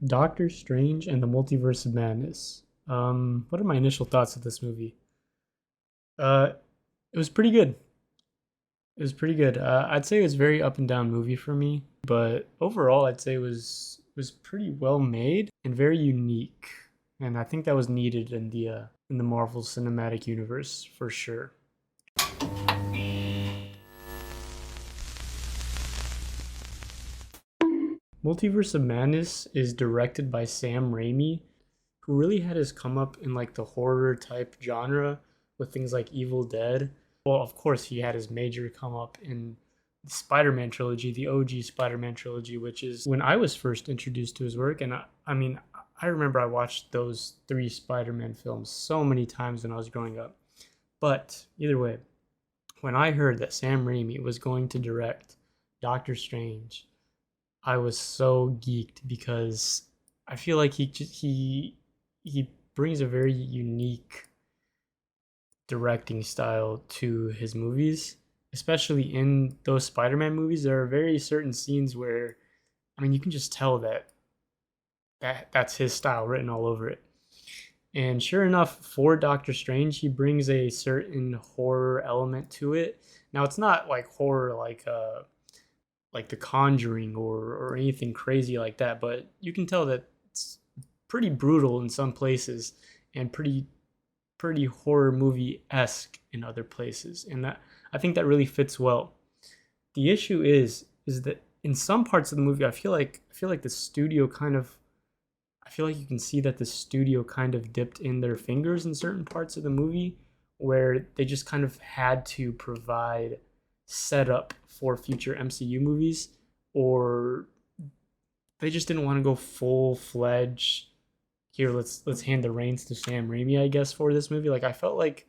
Doctor Strange and the Multiverse of Madness. What are my initial thoughts of this movie? Uh, it was pretty good. It was pretty good. I'd say it was a very up and down movie for me, but overall, I'd say it was pretty well made and very unique. And I think that was needed in the Marvel Cinematic Universe for sure. Multiverse of Madness is directed by Sam Raimi, who really had his come up in like the horror type genre with things like Evil Dead. Well, of course, he had his major come up in the Spider-Man trilogy, the OG Spider-Man trilogy, which is when I was first introduced to his work. And I remember I watched those three Spider-Man films so many times when I was growing up. But either way, when I heard that Sam Raimi was going to direct Doctor Strange, I was so geeked because I feel like he brings a very unique directing style to his movies, especially in those Spider-Man movies. There are very certain scenes where, you can just tell that's his style written all over it. And sure enough, for Doctor Strange, he brings a certain horror element to it. Now, it's not like horror like The Conjuring or anything crazy like that, but you can tell that it's pretty brutal in some places and pretty horror movie esque in other places, and that I think that really fits well. The issue is that in some parts of the movie, I feel like the studio kind of I feel like you can see that the studio kind of dipped in their fingers in certain parts of the movie where they just kind of had to provide setup for future MCU movies, or they just didn't want to go full fledged. Here, let's hand the reins to Sam Raimi, I guess, for this movie. Like I felt like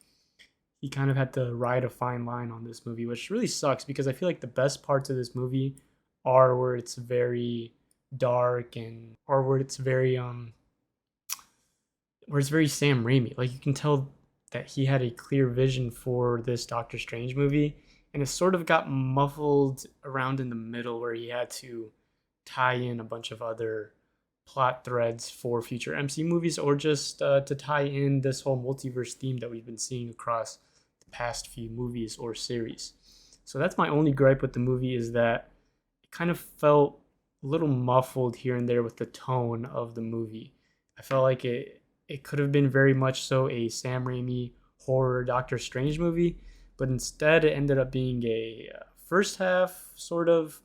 he kind of had to ride a fine line on this movie, which really sucks because I feel like the best parts of this movie are where it's very dark and or where it's very Sam Raimi. Like you can tell that he had a clear vision for this Doctor Strange movie, and it sort of got muffled around in the middle where he had to tie in a bunch of other plot threads for future MC movies, or just to tie in this whole multiverse theme that we've been seeing across the past few movies or series. So that's my only gripe with the movie, is that it kind of felt a little muffled here and there with the tone of the movie. I felt like it could have been very much so a Sam Raimi horror Doctor Strange movie, but instead it ended up being a first half sort of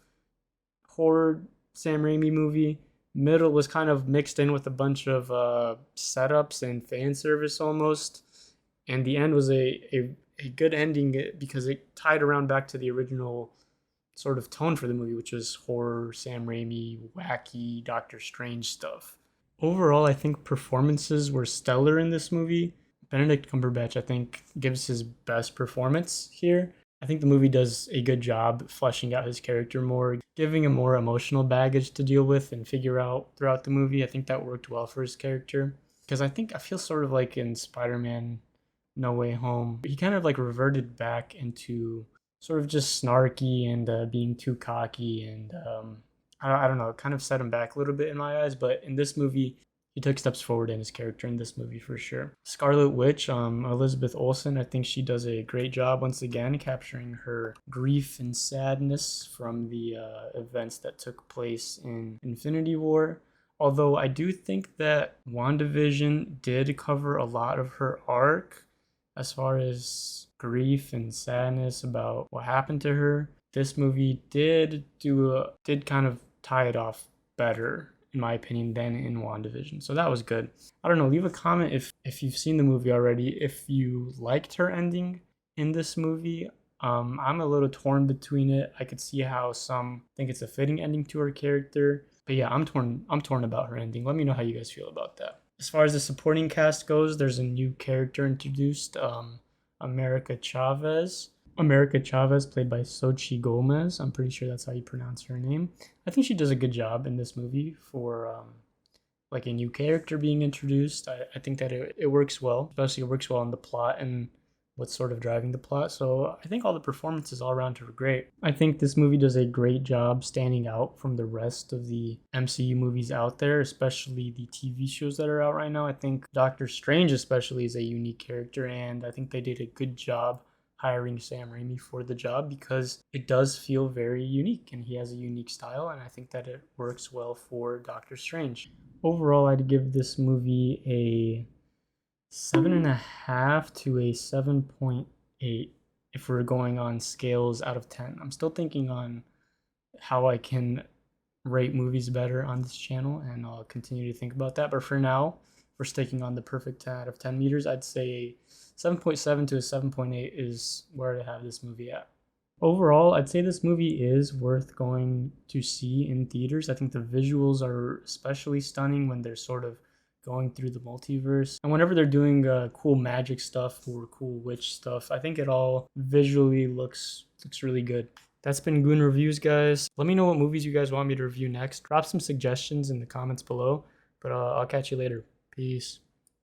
horror Sam Raimi movie. Middle was kind of mixed in with a bunch of setups and fan service almost, and the end was a good ending because it tied around back to the original sort of tone for the movie, which was horror, Sam Raimi, wacky Doctor Strange stuff. Overall, I think performances were stellar in this movie. Benedict Cumberbatch, I think, gives his best performance here. I think the movie does a good job fleshing out his character more, giving him more emotional baggage to deal with and figure out throughout the movie. I think that worked well for his character. Because I feel sort of like in Spider Man No Way Home, he kind of like reverted back into sort of just snarky and being too cocky, and I don't know, it kind of set him back a little bit in my eyes. But in this movie, he took steps forward in his character in this movie for sure. Scarlet Witch, Elizabeth Olsen, I think she does a great job once again capturing her grief and sadness from the events that took place in Infinity War. Although I do think that WandaVision did cover a lot of her arc as far as grief and sadness about what happened to her. This movie did kind of tie it off better, in my opinion, than in WandaVision. So that was good. I don't know, leave a comment if you've seen the movie already, if you liked her ending in this movie. I'm a little torn between it. I could see how some think it's a fitting ending to her character. But yeah, I'm torn about her ending. Let me know how you guys feel about that. As far as the supporting cast goes, there's a new character introduced, America Chavez. America Chavez, played by Sochi Gomez. I'm pretty sure that's how you pronounce her name. I think she does a good job in this movie for like a new character being introduced. I think that it works well, especially it works well in the plot and what's sort of driving the plot. So I think all the performances all around are great. I think this movie does a great job standing out from the rest of the MCU movies out there, especially the TV shows that are out right now. I think Doctor Strange especially is a unique character, and I think they did a good job hiring Sam Raimi for the job because it does feel very unique and he has a unique style, and I think that it works well for Doctor Strange. Overall, I'd give this movie a 7.5 to a 7.8 if we're going on scales out of 10. I'm still thinking on how I can rate movies better on this channel, and I'll continue to think about that. But for now, we're sticking on the perfect 10 out of 10 meters. I'd say 7.7 to a 7.8 is where to have this movie at. Overall, I'd say this movie is worth going to see in theaters. I think the visuals are especially stunning when they're sort of going through the multiverse. And whenever they're doing cool magic stuff or cool witch stuff, I think it all visually looks really good. That's been Goon Reviews, guys. Let me know what movies you guys want me to review next. Drop some suggestions in the comments below, but I'll catch you later. Peace.